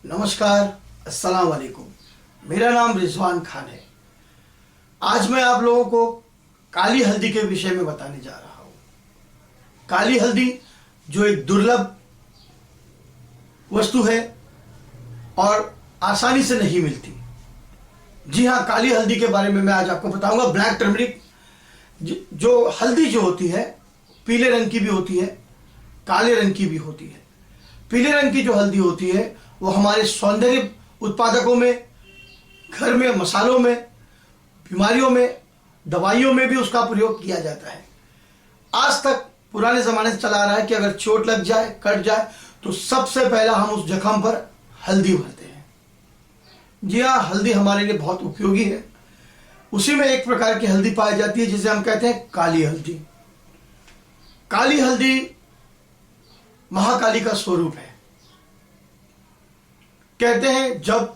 नमस्कार, अस्सलाम वालेकुम। मेरा नाम रिजवान खान है। आज मैं आप लोगों को काली हल्दी के विषय में बताने जा रहा हूँ। काली हल्दी जो एक दुर्लभ वस्तु है और आसानी से नहीं मिलती। जी हाँ, काली हल्दी के बारे में मैं आज आपको बताऊंगा। ब्लैक टर्मरिक जो हल्दी जो होती है, पीले रंग की भी होती है, काले रंग की भी होती है। पीले रंग की जो हल्दी होती है वो हमारे सौंदर्य उत्पादकों में, घर में, मसालों में, बीमारियों में, दवाइयों में भी उसका प्रयोग किया जाता है। आज तक पुराने ज़माने से चला आ रहा है कि अगर चोट लग जाए, कट जाए, तो सबसे पहला हम उस जख्म पर हल्दी भरते हैं। जी हाँ, हल्दी हमारे लिए बहुत उपयोगी है। उसी में एक प्रकार की हल्दी पाई जाती है जिसे हम कहते हैं काली हल्दी। काली हल्दी महाकाली का स्वरूप है। कहते हैं जब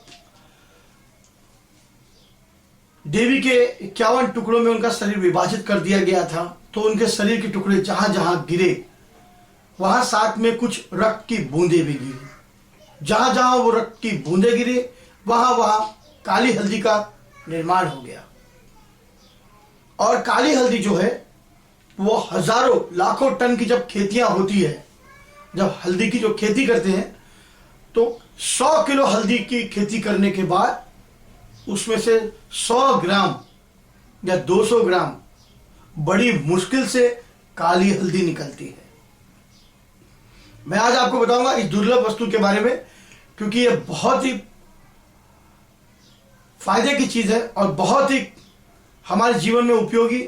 देवी के 51 टुकड़ों में उनका शरीर विभाजित कर दिया गया था, तो उनके शरीर के टुकड़े जहां जहां गिरे वहां साथ में कुछ रक्त की बूंदें भी गिरी। जहां जहां वो रक्त की बूंदें गिरी वहां वहां काली हल्दी का निर्माण हो गया। और काली हल्दी जो है वो हजारों लाखों टन की जब खेतियां होती है, जब हल्दी की जो खेती करते हैं, तो 100 किलो हल्दी की खेती करने के बाद उसमें से 100 ग्राम या 200 ग्राम बड़ी मुश्किल से काली हल्दी निकलती है। मैं आज आपको बताऊंगा इस दुर्लभ वस्तु के बारे में, क्योंकि यह बहुत ही फायदे की चीज है और बहुत ही हमारे जीवन में उपयोगी।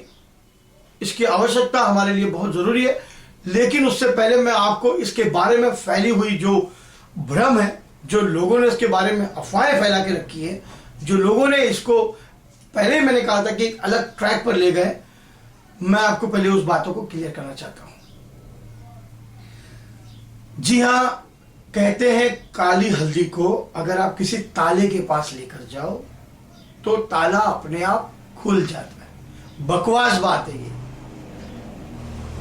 इसकी आवश्यकता हमारे लिए बहुत जरूरी है। लेकिन उससे पहले मैं आपको इसके बारे में फैली हुई जो भ्रम है, जो लोगों ने इसके बारे में अफवाहें फैला के रखी है, जो लोगों ने इसको पहले मैंने कहा था कि एक अलग ट्रैक पर ले गए, मैं आपको पहले उस बातों को क्लियर करना चाहता हूं। जी हां, कहते हैं काली हल्दी को अगर आप किसी ताले के पास लेकर जाओ तो ताला अपने आप खुल जाता है। बकवास बात है ये,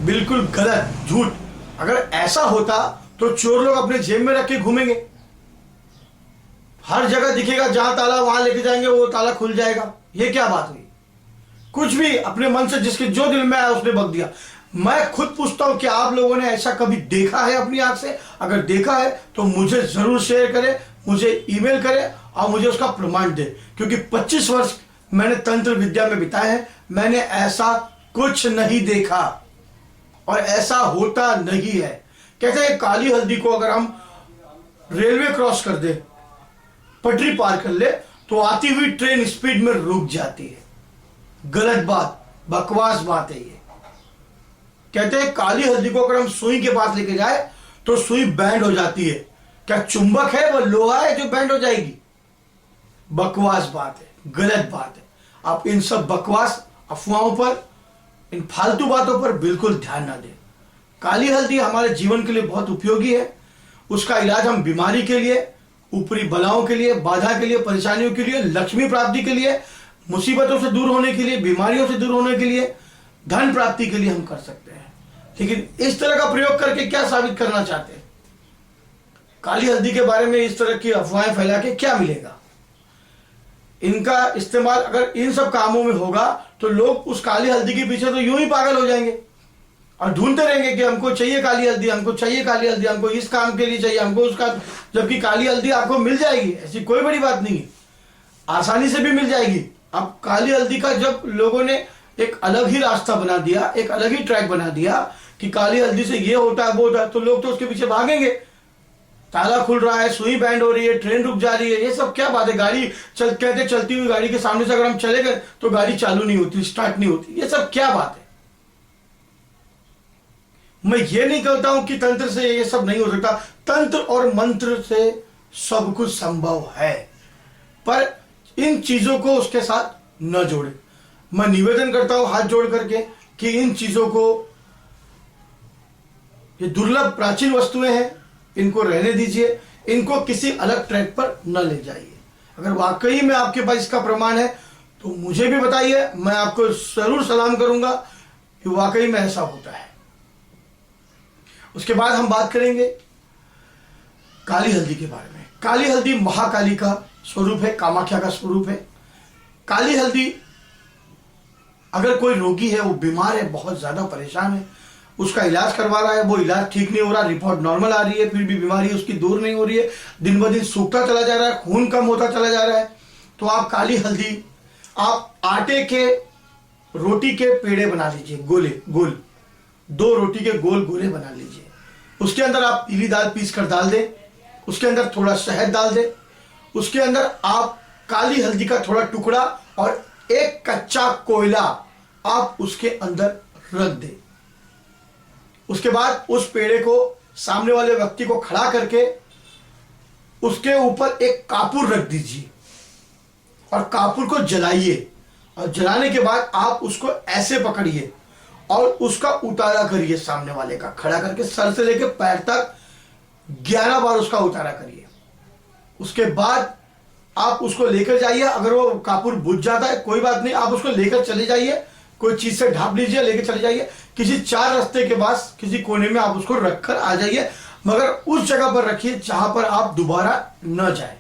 बिल्कुल गलत, झूठ। अगर ऐसा होता तो चोर लोग अपने जेब में रख के घूमेंगे, हर जगह दिखेगा, जहां ताला वहां लेके जाएंगे, वो ताला खुल जाएगा। ये क्या बात हुई? कुछ भी अपने मन से जिसके जो दिल में आया उसने बक दिया। मैं खुद पूछता हूं कि आप लोगों ने ऐसा कभी देखा है अपनी आंख से? अगर देखा है तो मुझे जरूर शेयर करें, मुझे ईमेल करें और मुझे उसका प्रमाण दें, क्योंकि 25 वर्ष मैंने तंत्र विद्या में बिताए हैं। मैंने ऐसा कुछ नहीं देखा और ऐसा होता नहीं है। कहते हैं काली हल्दी को अगर हम रेलवे क्रॉस कर दे, पटरी पार कर ले, तो आती हुई ट्रेन स्पीड में रुक जाती है। गलत बात, बकवास बात है ये। कहते हैं काली हल्दी को अगर हम सुई के पास लेके जाए तो सुई बैंड हो जाती है। क्या चुंबक है वो लोहा है जो बैंड हो जाएगी? बकवास बात है, गलत बात है। आप इन सब बकवास अफवाहों पर, इन फालतू बातों पर बिल्कुल ध्यान ना दें। काली हल्दी हमारे जीवन के लिए बहुत उपयोगी है। उसका इलाज हम बीमारी के लिए, ऊपरी बलाओं के लिए, बाधा के लिए, परेशानियों के लिए, लक्ष्मी प्राप्ति के लिए, मुसीबतों से दूर होने के लिए, बीमारियों से दूर होने के लिए, धन प्राप्ति के लिए हम कर सकते हैं। लेकिन इस तरह का प्रयोग करके क्या साबित करना चाहते हैं? काली हल्दी के बारे में इस तरह की अफवाहें फैला के क्या मिलेगा? इनका इस्तेमाल अगर इन सब कामों में होगा तो लोग उस काली हल्दी के पीछे तो यूं ही पागल हो जाएंगे और ढूंढते रहेंगे कि हमको चाहिए काली हल्दी, हमको चाहिए काली हल्दी, हमको इस काम के लिए चाहिए, हमको उसका। जबकि काली हल्दी आपको मिल जाएगी, ऐसी कोई बड़ी बात नहीं है, आसानी से भी मिल जाएगी। अब काली हल्दी का जब लोगों ने एक अलग ही रास्ता बना दिया, एक अलग ही ट्रैक बना दिया कि काली हल्दी से ये होता है, वो होता है, तो लोग तो उसके पीछे भागेंगे। ताला खुल रहा है, सुई बैंड हो रही है, ट्रेन रुक जा रही है, ये सब क्या बात है? गाड़ी कहते चलती हुई गाड़ी के सामने से अगर हम चले गए तो गाड़ी चालू नहीं होती, स्टार्ट नहीं होती, ये सब क्या बात है? मैं ये नहीं कहता हूं कि तंत्र से ये सब नहीं हो सकता। तंत्र और मंत्र से सब कुछ संभव है, पर इन चीजों को उसके साथ न जोड़े। मैं निवेदन करता हूं हाथ जोड़ करके कि इन चीजों को, ये दुर्लभ प्राचीन वस्तुएं हैं, इनको रहने दीजिए, इनको किसी अलग ट्रैक पर न ले जाइए। अगर वाकई में आपके पास इसका प्रमाण है तो मुझे भी बताइए, मैं आपको जरूर सलाम करूंगा कि वाकई में ऐसा होता है। उसके बाद हम बात करेंगे काली हल्दी के बारे में। काली हल्दी महाकाली का स्वरूप है, कामाख्या का स्वरूप है। काली हल्दी, अगर कोई रोगी है, वो बीमार है, बहुत ज्यादा परेशान है, उसका इलाज करवा रहा है, वो इलाज ठीक नहीं हो रहा, रिपोर्ट नॉर्मल आ रही है, फिर भी बीमारी उसकी दूर नहीं हो रही है, दिन ब दिन सूखता चला जा रहा है, खून कम होता चला जा रहा है, तो आप काली हल्दी, आप आटे के रोटी के पेड़े बना लीजिए, गोले गोल, 2 रोटी के गोल गोले बना लीजिए। उसके अंदर आप पीली दाल पीस कर डाल दें, उसके अंदर थोड़ा शहद डाल दें, उसके अंदर आप काली हल्दी का थोड़ा टुकड़ा और एक कच्चा कोयला आप उसके अंदर रख दें। उसके बाद उस पेड़े को सामने वाले व्यक्ति को खड़ा करके उसके ऊपर एक कापूर रख दीजिए और कापूर को जलाइए, और जलाने के बाद आप उसको ऐसे पकड़िए और उसका उतारा करिए, सामने वाले का खड़ा करके सर से लेकर पैर तक 11 बार उसका उतारा करिए। उसके बाद आप उसको लेकर जाइए, अगर वो कापूर बुझ जाता है कोई बात नहीं, आप उसको लेकर चले जाइए, कोई चीज से ढांप लीजिए, लेकर चले जाइए, किसी 4 रास्ते के पास किसी कोने में आप उसको रखकर आ जाइए, मगर उस जगह पर रखिए जहां पर आप दोबारा न जाए।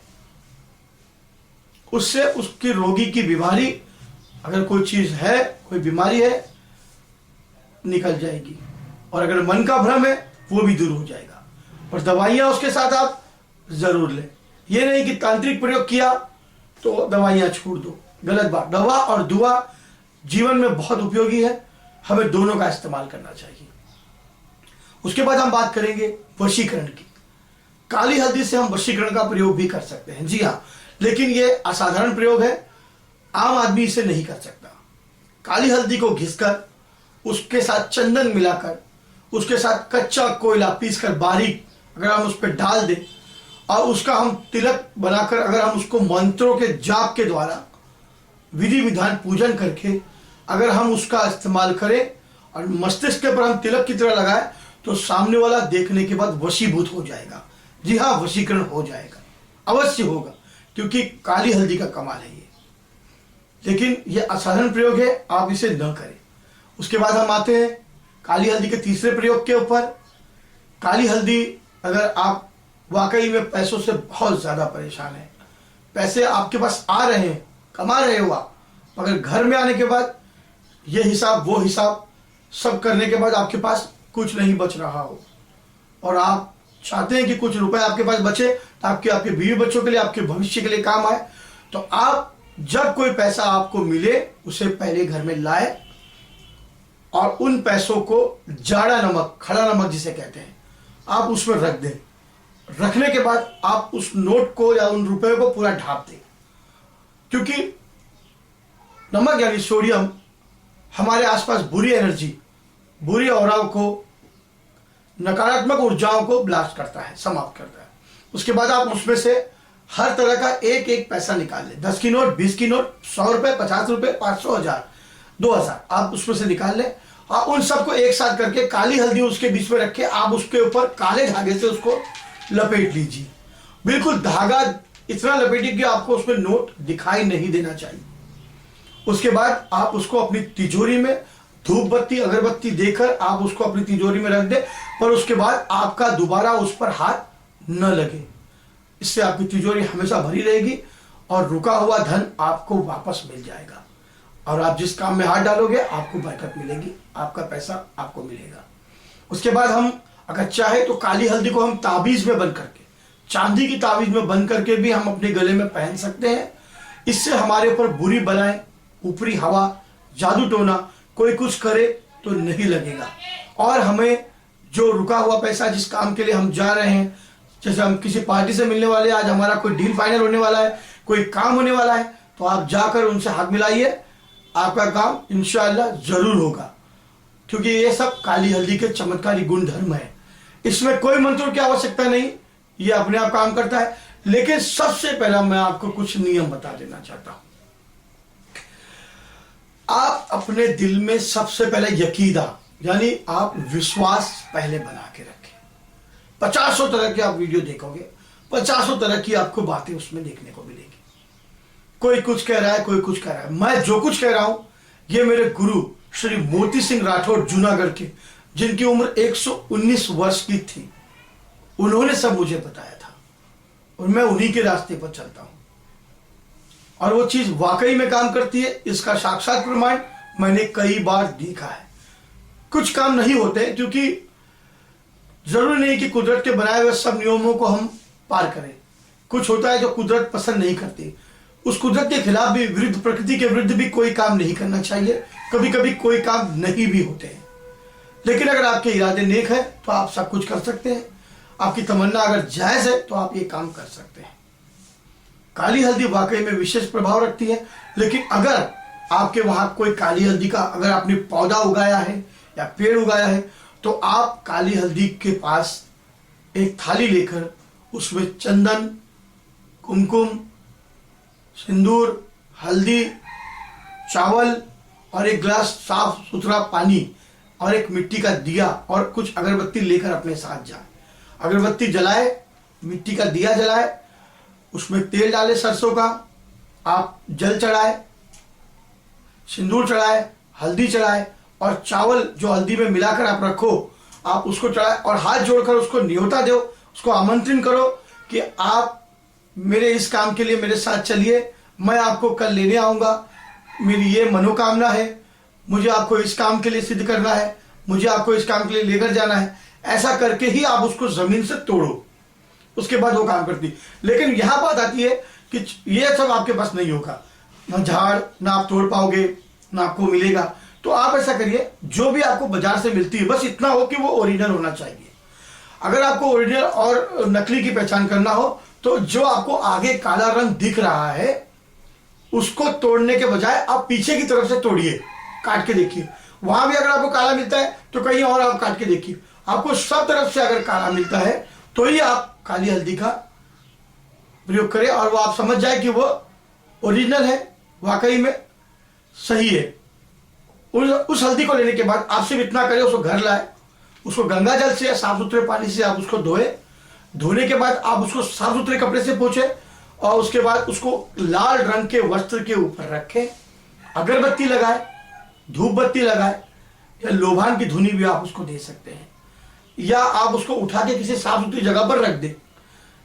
उससे उसकी रोगी की बीमारी, अगर कोई चीज है, कोई बीमारी है, निकल जाएगी, और अगर मन का भ्रम है वो भी दूर हो जाएगा। और दवाइयां उसके साथ आप जरूर लें। ये नहीं कि तांत्रिक प्रयोग किया तो दवाइयां छोड़ दो, गलत बात। दवा और दुआ जीवन में बहुत उपयोगी है, हमें दोनों का इस्तेमाल करना चाहिए। उसके बाद हम बात करेंगे वशीकरण की। काली हल्दी से हम वशीकरण का प्रयोग भी कर सकते हैं, जी हाँ, लेकिन ये असाधारण प्रयोग है, आम आदमी इसे नहीं कर सकता। काली हल्दी को घिसकर उसके साथ चंदन मिलाकर, उसके साथ कच्चा कोयला पीसकर बारीक अगर हम उस पर डाल दें और उसका हम तिलक बनाकर, अगर हम उसको मंत्रों के जाप के द्वारा विधि विधान पूजन करके अगर हम उसका इस्तेमाल करें और मस्तिष्क के पर हम तिलक की तरह लगाए, तो सामने वाला देखने के बाद वशीभूत हो जाएगा। जी हाँ, वशीकरण हो जाएगा, अवश्य होगा, क्योंकि काली हल्दी का कमाल है ये। लेकिन ये असाधारण प्रयोग है, आप इसे न करें। उसके बाद हम आते हैं काली हल्दी के तीसरे प्रयोग के ऊपर। काली हल्दी, अगर आप वाकई में पैसों से बहुत ज्यादा परेशान है, पैसे आपके पास आ रहे हैं, कमा रहे हो आप, मगर घर में आने के बाद ये हिसाब वो हिसाब सब करने के बाद आपके पास कुछ नहीं बच रहा हो, और आप चाहते हैं कि कुछ रुपए आपके पास बचे ताकि आपके बीवी बच्चों के लिए, आपके भविष्य के लिए काम आए, तो आप जब कोई पैसा आपको मिले उसे पहले घर में लाए और उन पैसों को जाड़ा नमक, खड़ा नमक जिसे कहते हैं, आप उसमें रख दें। रखने के बाद आप उस नोट को या उन रुपए को पूरा ढांप दें, क्योंकि नमक यानी सोडियम हमारे आसपास बुरी एनर्जी, बुरी औराओं को, नकारात्मक ऊर्जाओं को ब्लास्ट करता है, समाप्त करता है। उसके बाद आप उसमें से हर तरह का एक एक पैसा निकाल लें, 10 की नोट, 20 की नोट, 100 रुपए, 50 रुपए, 500, 1000, 2000, आप उसमें से निकाल लें और उन सबको एक साथ करके काली हल्दी उसके बीच में रखे, आप उसके ऊपर काले धागे से उसको लपेट लीजिए। बिल्कुल धागा इतना लपेटिए कि आपको उसमें नोट दिखाई नहीं देना चाहिए। उसके बाद आप उसको अपनी तिजोरी में धूप बत्ती अगरबत्ती देकर आप उसको अपनी तिजोरी में रख दे, पर उसके बाद आपका दोबारा उस पर हाथ न लगे। इससे आपकी तिजोरी हमेशा भरी रहेगी और रुका हुआ धन आपको वापस मिल जाएगा, और आप जिस काम में हाथ डालोगे आपको बरकत मिलेगी, आपका पैसा आपको मिलेगा। उसके बाद हम अगर चाहे तो काली हल्दी को हम ताबीज में बंद करके, चांदी की ताबीज में बंद करके भी हम अपने गले में पहन सकते हैं। इससे हमारे ऊपर बुरी बलाएं, ऊपरी हवा, जादू टोना कोई कुछ करे तो नहीं लगेगा, और हमें जो रुका हुआ पैसा, जिस काम के लिए हम जा रहे हैं, जैसे हम किसी पार्टी से मिलने वाले, आज हमारा कोई डील फाइनल होने वाला है, कोई काम होने वाला है, तो आप जाकर उनसे हाथ मिलाइए, आपका काम इंशाअल्लाह जरूर होगा, क्योंकि ये सब काली हल्दी के चमत्कारी गुण धर्म है। इसमें कोई मंत्रों की आवश्यकता नहीं, ये अपने आप काम करता है। लेकिन सबसे पहला मैं आपको कुछ नियम बता देना चाहता हूं। आप अपने दिल में सबसे पहले यकीदा यानी आप विश्वास पहले बना के रखें। 50 तरह के आप वीडियो देखोगे, 50 तरह की आपको बातें उसमें देखने को मिलेगी। कोई कुछ कह रहा है, कोई कुछ कह रहा है। मैं जो कुछ कह रहा हूं ये मेरे गुरु श्री मोती सिंह राठौड़ जूनागढ़ के, जिनकी उम्र 119 वर्ष की थी, उन्होंने सब मुझे बताया था। और मैं उन्हीं के रास्ते पर चलता हूं और वो चीज वाकई में काम करती है। इसका साक्षात प्रमाण मैंने कई बार देखा है। कुछ काम नहीं होते क्योंकि जरूरी नहीं कि कुदरत के बनाए हुए सब नियमों को हम पार करें। कुछ होता है जो कुदरत पसंद नहीं करती, उस कुदरत के खिलाफ भी, विरुद्ध, प्रकृति के विरुद्ध भी कोई काम नहीं करना चाहिए। कभी कभी कोई काम नहीं भी होते हैं, लेकिन अगर आपके इरादे नेक है तो आप सब कुछ कर सकते हैं। आपकी तमन्ना अगर जायज है तो आप ये काम कर सकते हैं। काली हल्दी वाकई में विशेष प्रभाव रखती है, लेकिन अगर आपके वहां कोई काली हल्दी का, अगर आपने पौधा उगाया है या पेड़ उगाया है, तो आप काली हल्दी के पास एक थाली लेकर उसमें चंदन, कुमकुम, सिंदूर, हल्दी, चावल और एक गिलास साफ सुथरा पानी और एक मिट्टी का दिया और कुछ अगरबत्ती लेकर अपने साथ जाए। अगरबत्ती जलाए, मिट्टी का दिया जलाए, उसमें तेल डाले सरसों का, आप जल चढ़ाए, सिंदूर चढ़ाए, हल्दी चढ़ाए और चावल जो हल्दी में मिलाकर आप रखो, आप उसको चढ़ाए और हाथ जोड़कर उसको न्योता दो, उसको आमंत्रण करो कि आप मेरे इस काम के लिए मेरे साथ चलिए, मैं आपको कल लेने आऊंगा, मेरी ये मनोकामना है, मुझे आपको इस काम के लिए सिद्ध करना है, मुझे आपको इस काम के लिए लेकर जाना है। ऐसा करके ही आप उसको जमीन से तोड़ो, उसके बाद वो काम करती। लेकिन यहां बात आती है कि ये सब आपके पास नहीं होगा, ना झाड़, ना आप तोड़ पाओगे, ना आपको मिलेगा। तो आप ऐसा करिए, जो भी आपको बाजार से मिलती है बस इतना हो कि वो ओरिजिनल होना चाहिए। अगर आपको ओरिजिनल और नकली की पहचान करना हो तो जो आपको आगे काला रंग दिख रहा है उसको तोड़ने के बजाय आप पीछे की तरफ से तोड़िए, काट के देखिए। वहां भी अगर आपको काला मिलता है तो कहीं और आप काट के देखिए। आपको सब तरफ से अगर काला मिलता है तो ही आप काली हल्दी का प्रयोग करें और वो आप समझ जाए कि वो ओरिजिनल है, वाकई में सही है। उस हल्दी को लेने के बाद आप सिर्फ इतना करें, उसको घर लाए, उसको गंगा जल से या साफ सुथरे पानी से आप उसको धोए। धोने के बाद आप उसको साफ सुथरे कपड़े से पोंछे और उसके बाद उसको लाल रंग के वस्त्र के ऊपर रखें, अगरबत्ती लगाए, धूप बत्ती लगाए या लोभान की धुनी भी आप उसको दे सकते हैं, या आप उसको उठा के किसी साफ सुथरी जगह पर रख दें।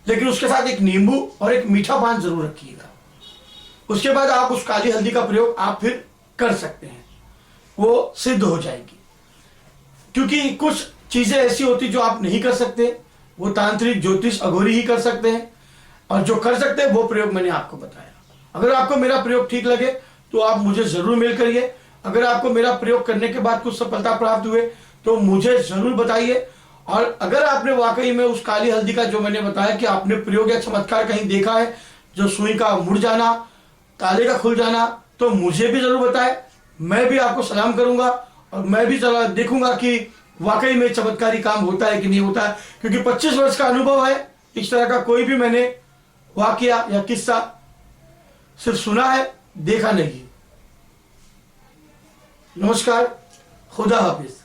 लेकिन उसके साथ एक नींबू और एक मीठा पान जरूर रखिएगा। उसके बाद आप उस काली हल्दी का प्रयोग आप फिर कर सकते हैं, वो सिद्ध हो जाएगी। क्योंकि कुछ चीजें ऐसी होती जो आप नहीं कर सकते, वो तांत्रिक, ज्योतिष, अघोरी ही कर सकते हैं, और जो कर सकते हैं वो प्रयोग मैंने आपको बताया। अगर आपको मेरा प्रयोग ठीक लगे तो आप मुझे जरूर मेल करिए। अगर आपको मेरा प्रयोग करने के बाद कुछ सफलता प्राप्त हुए तो मुझे जरूर बताइए। और अगर आपने वाकई में उस काली हल्दी का जो मैंने बताया कि आपने प्रयोग या चमत्कार कहीं देखा है, जो सुई का मुड़ जाना, ताले का खुल जाना, तो मुझे भी जरूर बताएं। मैं भी आपको सलाम करूंगा और मैं भी देखूंगा कि वाकई में चमत्कारी काम होता है कि नहीं होता है। क्योंकि 25 वर्ष का अनुभव है, इस तरह का कोई भी मैंने वाकया या किस्सा सिर्फ सुना है, देखा नहीं। नमस्कार, खुदा हाफिज।